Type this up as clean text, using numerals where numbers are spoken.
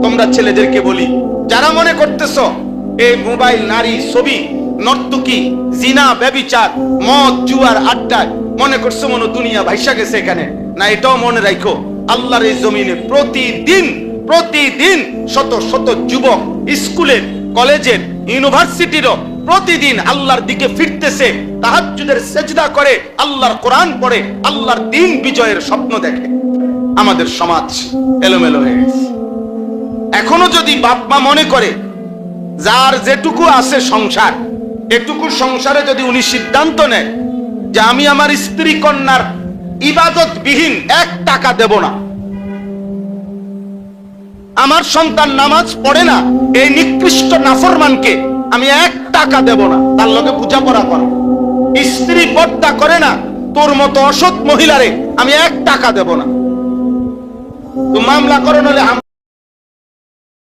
তোমরা ছেলেদেরকে বলি, যারা মনে করতেছ এই মোবাইল, নারী, ছবি, নর্তকী, জিনা, ব্যভিচার, মদ, জুয়ার আড্ডায় মনে করছো মনে দুনিয়া ভাইসা গেছে, এখানে না, এটাও মনে রাখো আল্লাহর এই জমিনে প্রতিদিন শত শত যুবক স্কুলের, কলেজের, ইউনিভার্সিটিরও প্রতিদিন আল্লাহর দিকে ফিরতেছে, তাহাজ্জুদের সেজদা করে, আল্লাহর কোরআন পড়ে, আল্লাহর দ্বীন বিজয়ের স্বপ্ন দেখে। আমাদের সমাজ এলোমেলো হয়ে গেছে। এখনো যদি বাপ মা মনে করে যার যেটুকু আছে সংসার, এটুকু সংসারে যদি উনি সিদ্ধান্ত নেয় যে আমি আমার স্ত্রী কন্যার ইবাদত বিহীন 1 টাকা দেব না, আমার সন্তান নামাজ পড়ে না, এই নিকৃষ্ট নাফরমানকে আমি 1 টাকা দেব না, তার লগে পূজাপড়া করো, স্ত্রী পর্দা করে না, তোর মতো অসৎ মহিলারে আমি 1 টাকা দেব না, তো মামলা করো, নলে